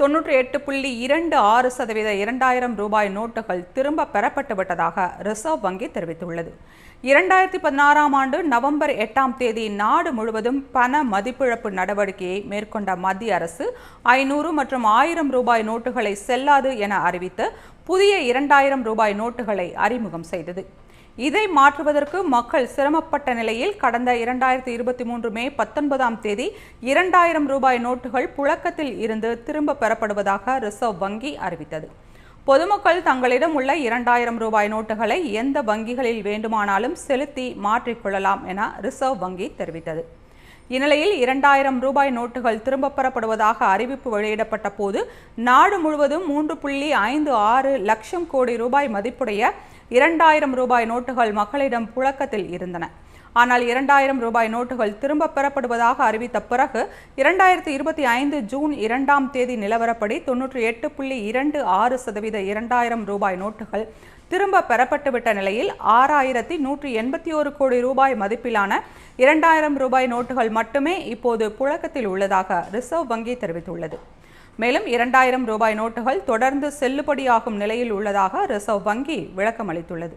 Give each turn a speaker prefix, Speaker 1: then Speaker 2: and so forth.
Speaker 1: 98.26% 2000 ரூபாய் நோட்டுகள் திரும்ப பெறப்பட்டு விட்டதாக ரிசர்வ் வங்கி தெரிவித்துள்ளது. 2016ஆம் ஆண்டு நவம்பர் 8ஆம் தேதி நாடு முழுவதும் பண மதிப்பிழப்பு நடவடிக்கையை மேற்கொண்ட மத்திய அரசு 500 மற்றும் 1000 ரூபாய் நோட்டுகளை செல்லாது என அறிவித்து புதிய 2000 ரூபாய் நோட்டுகளை அறிமுகம் செய்தது. இதை மாற்றுவதற்கு மக்கள் சிரமப்பட்ட நிலையில் கடந்த 2023 மே 19ஆம் தேதி 2000 ரூபாய் நோட்டுகள் புழக்கத்தில் இருந்து திரும்ப பெறப்படுவதாக ரிசர்வ் வங்கி அறிவித்தது. பொதுமக்கள் தங்களிடம் உள்ள 2000 ரூபாய் நோட்டுகளை எந்த வங்கிகளில் வேண்டுமானாலும் செலுத்தி மாற்றிக்கொள்ளலாம் என ரிசர்வ் வங்கி தெரிவித்தது. இந்நிலையில் 2000 ரூபாய் நோட்டுகள் திரும்ப பெறப்படுவதாக அறிவிப்பு வெளியிடப்பட்ட போது நாடு முழுவதும் 3.56 லட்சம் கோடி ரூபாய் மதிப்புடைய 2000 ரூபாய் நோட்டுகள் மக்களிடம் புழக்கத்தில் இருந்தன. ஆனால் 2000 ரூபாய் நோட்டுகள் திரும்ப பெறப்படுவதாக அறிவித்த பிறகு 2025 ஜூன் 2ஆம் தேதி நிலவரப்படி 98.26% 2000 ரூபாய் நோட்டுகள் திரும்ப பெறப்பட்டுவிட்ட நிலையில் 6181 கோடி ரூபாய் மதிப்பிலான 2000 ரூபாய் நோட்டுகள் மட்டுமே இப்போது புழக்கத்தில் உள்ளதாக ரிசர்வ் வங்கி தெரிவித்துள்ளது. மேலும் 2000 ரூபாய் நோட்டுகள் தொடர்ந்து செல்லுபடியாகும் நிலையில் உள்ளதாக ரிசர்வ் வங்கி விளக்கம் அளித்துள்ளது.